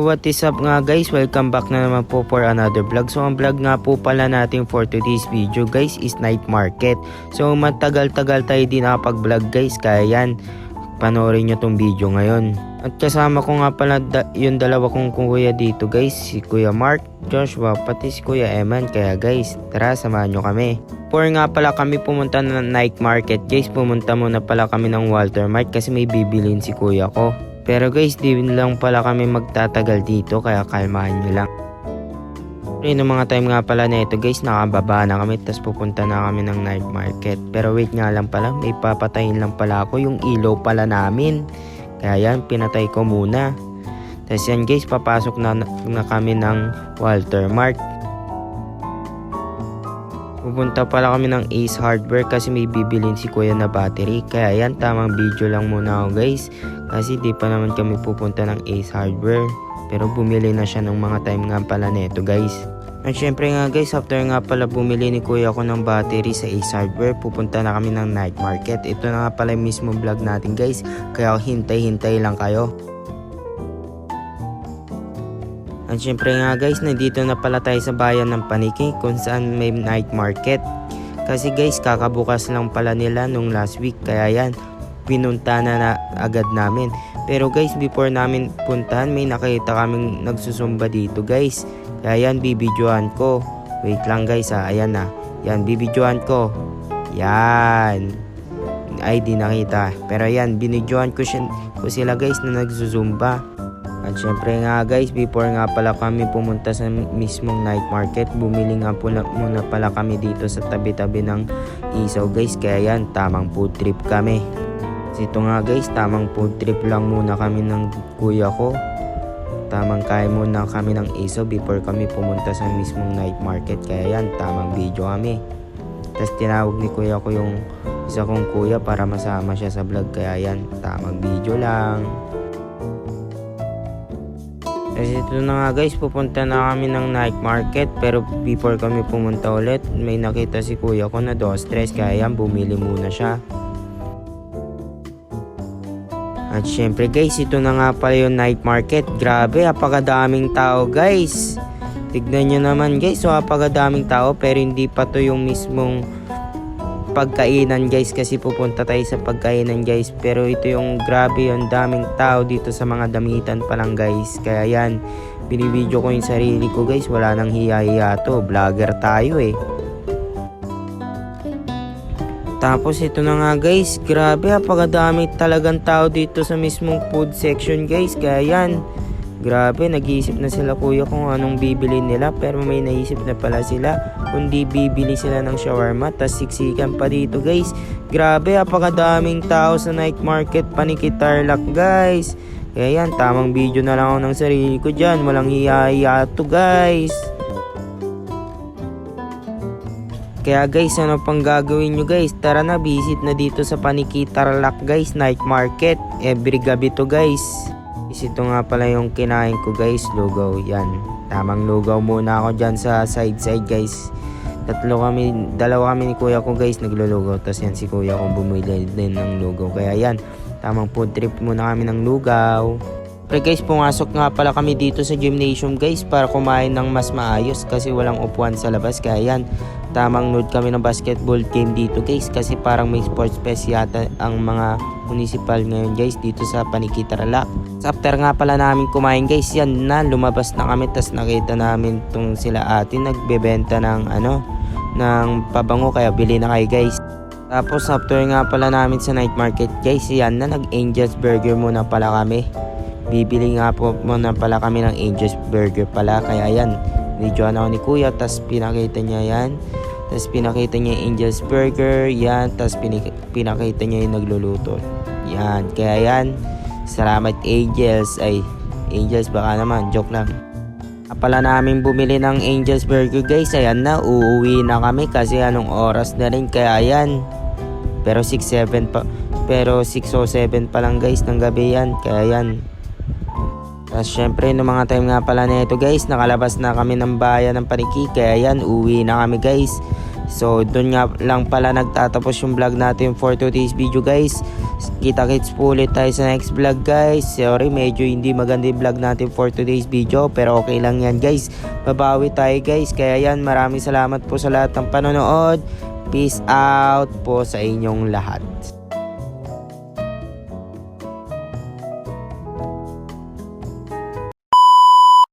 So what is up nga guys, welcome back na naman po for another vlog. So ang vlog nga po pala natin for today's video guys is night market. So matagal-tagal tayo din nakapag-vlog guys, kaya yan, panoorin nyo tong video ngayon. At kasama ko nga pala yung dalawa kong kuya dito guys, si Kuya Mark, Joshua, pati si Kuya Eman. Kaya guys, tara samahan nyo kami. For nga pala kami pumunta na night market guys, pumunta muna pala kami ng Walter Mart kasi may bibilin si kuya ko. Pero guys, di lang pala kami magtatagal dito, kaya kalmahan nyo lang. Noong mga time nga pala na ito guys, nakababa na kami, tapos pupunta na kami ng night market. Pero wait nga lang pala, may papatayin lang pala ako, yung ilaw pala namin. Kaya yan, pinatay ko muna. Tapos yan guys, papasok na kami ng Walter Mart. Pupunta pala kami ng Ace Hardware kasi may bibilin si kuya na battery. Kaya yan, tamang video lang muna ako guys, kasi di pa naman kami pupunta ng Ace Hardware. Pero bumili na siya ng mga time nga pala neto guys. At syempre nga guys, after nga pala bumili ni kuya ko ng battery sa Ace Hardware, pupunta na kami ng night market. Ito na nga pala yung mismo vlog natin guys, kaya hintay-hintay lang kayo. At syempre nga guys, nandito na pala tayo sa bayan ng Paniki kung saan may night market. Kasi guys, kakabukas lang pala nila nung last week, kaya yan, pinunta na agad namin. Pero guys, before namin puntahan, may nakita kaming nagsusumba dito guys. Kaya yan, bibidyohan ko. Wait lang guys ha, ayan na. Yan, bibidyohan ko. Yan. Ay, di nakita. Pero yan, binidyohan ko sila guys na nagsusumba. At syempre nga guys, before nga pala kami pumunta sa mismong night market, bumili nga muna pala kami dito sa tabi-tabi ng isaw guys. Kaya yan, tamang food trip kami. Ito nga guys, tamang food trip lang muna kami ng kuya ko. Tamang kain muna kami ng isaw before kami pumunta sa mismong night market. Kaya yan, tamang video kami. Tapos tinawag ni kuya ko yung isa kong kuya para masama siya sa vlog. Kaya yan, tamang video lang. Kasi ito na nga guys, pupunta na kami ng night market. Pero before kami pumunta ulit, may nakita si kuya ko na stress. Kaya yan, bumili muna siya. At syempre guys, ito na nga pala yung night market. Grabe, apakadaming tao guys. Tignan nyo naman guys, so apakadaming tao. Pero hindi pa to yung mismong pagkainan guys, kasi pupunta tayo sa pagkainan guys. Pero ito yung grabe, yung daming tao dito sa mga damitan pa lang guys. Kaya yan, binibidyo ko yung sarili ko guys. Wala nang hiya-hiya to, vlogger tayo eh. Tapos ito na nga guys, grabe, apakadami talagang tao dito sa mismong food section guys. Kaya yan, grabe, nag-iisip na sila kuya kung anong bibili nila. Pero may naisip na pala sila, kundi bibili sila ng shawarma, tas siksikan pa dito guys. Grabe, apakadaming tao sa night market Paniki Tarlac guys. Kaya yan, tamang video na lang ako ng sarili ko dyan. Walang hiya-hiya to guys. Kaya guys, ano pang gagawin nyo guys? Tara na, visit na dito sa Paniki Tarlac guys, night market. Every gabi to guys. Ito nga pala yung kinain ko guys, lugaw. Yan, tamang lugaw muna ako dyan sa side guys. Dalawa kami ni kuya ko guys naglulugaw. Tapos yan si kuya ko bumili din ng lugaw. Kaya yan, tamang food trip muna kami ng lugaw. Pero guys, pumasok nga pala kami dito sa gymnasium guys para kumain ng mas maayos kasi walang upuan sa labas. Kaya yan, tamang nood kami ng basketball game dito guys, kasi parang may sports fest yata ang mga municipal ngayon guys dito sa Paniki Tarlac. After nga pala namin kumain guys, yan na, lumabas na kami. Tas nakita namin tong sila ate nagbebenta ng ng pabango, kaya bili na kayo guys. Tapos after nga pala namin sa night market guys, yan na, nag Angel's Burger muna pala kami. Bibili nga po muna pala kami ng Angel's Burger pala. Kaya yan, videoan ako ni kuya, tas pinakita niya yan. Tas pinakita niya yung Angel's Burger, yan. Tas pinakita niya yung nagluluto. Yan, kaya yan, salamat Angels. Ay, Angels baka naman, joke lang. Pala namin bumili ng Angel's Burger guys. Ayan na, uuwi na kami kasi anong oras na rin. Kaya yan, pero 6:07 pa lang guys ng gabi yan. Kaya yan. Tapos syempre, no mga time nga pala na ito guys, nakalabas na kami ng bayan ng Paniki. Kaya yan, uwi na kami guys. So doon nga lang pala nagtatapos yung vlog natin for today's video guys. Kita-kits po ulit tayo sa next vlog guys. Sorry medyo hindi maganda yung vlog natin for today's video, pero okay lang yan guys. Babawi tayo guys. Kaya yan, maraming salamat po sa lahat ng panonood. Peace out po sa inyong lahat.